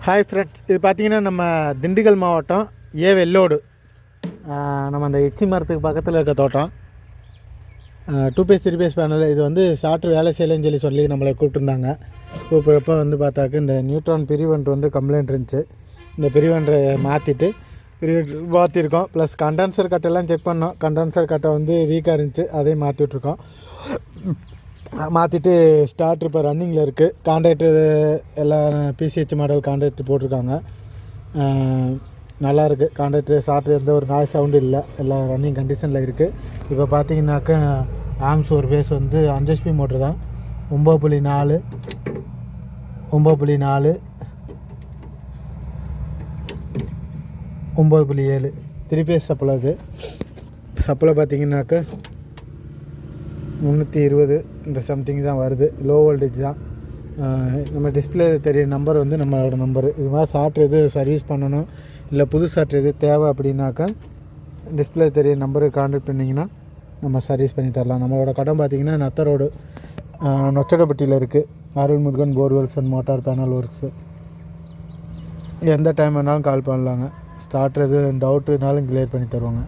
Hi friends, இது பார்த்திங்கன்னா நம்ம திண்டுக்கல் மாவட்டம் வெள்ளோடு. நம்ம அந்த எச்சி மரத்துக்கு பக்கத்தில் இருக்க தோட்டம். 2 பேஸ் 3 பேஸ் பேனல். இது வந்து ஷார்ட்ரு வேலை செய்யலைன்னு சொல்லி நம்மளை கூப்பிட்டுருந்தாங்க. கூப்பிட்றப்ப வந்து பார்த்தாக்க இந்த நியூட்ரான் பிரிவென்ட்ரு வந்து கம்ப்ளைண்ட் இருந்துச்சு. இந்த பிரிவென்ட்ரை மாற்றிருக்கோம். ப்ளஸ் கண்டென்சர் கட்டெல்லாம் செக் பண்ணோம். கண்டென்சர் கட்டை வந்து வீக்காக இருந்துச்சு, அதையும் மாற்றி விட்ருக்கோம். மாற்றிட்டு ஸ்டார்ட்ரு இப்போ ரன்னிங்கில் இருக்குது. கான்ட்ராக்டர் எல்லாம் பிசிஹெச் மாடல் கான்ட்ராக்டர் போட்டிருக்காங்க. நல்லாயிருக்கு கான்ட்ராக்டர். ஸ்டார்ட்ரு எந்த ஒரு நாய்ஸ் சவுண்டு இல்லை, எல்லாம் ரன்னிங் கண்டிஷனில் இருக்குது. இப்போ பார்த்தீங்கன்னாக்கா ஆம்ஸ் ஒரு பேஸ் வந்து 5 HP மோட்ரு தான். 9.4 9.7 3 பேஸ் சப்ளை. இது சப்ளை பார்த்தீங்கன்னாக்கா 320 இந்த சம்திங் தான் வருது. லோ வோல்டேஜ் தான். நம்ம டிஸ்பிளே தெரிய நம்பர் வந்து நம்மளோட நம்பரு. இது மாதிரி சாஃப்ட்வேர் எது சர்வீஸ் பண்ணணும், இல்லை புது சாஃப்ட்வேர் எது தேவை அப்படின்னாக்கா டிஸ்பிளே தெரிய நம்பருக்கு கான்டாக்ட் பண்ணிங்கன்னா நம்ம சர்வீஸ் பண்ணி தரலாம். நம்மளோட கடன் பார்த்திங்கன்னா நத்த ரோடு, நொச்சடப்பட்டியில் இருக்குது. Arulmurugan borewells and motor panel works. எந்த டைம் வேணாலும் கால் பண்ணலாங்க. ஸ்டார்டர் எது டவுட்டுனாலும் கிளியர் பண்ணி தருவாங்க.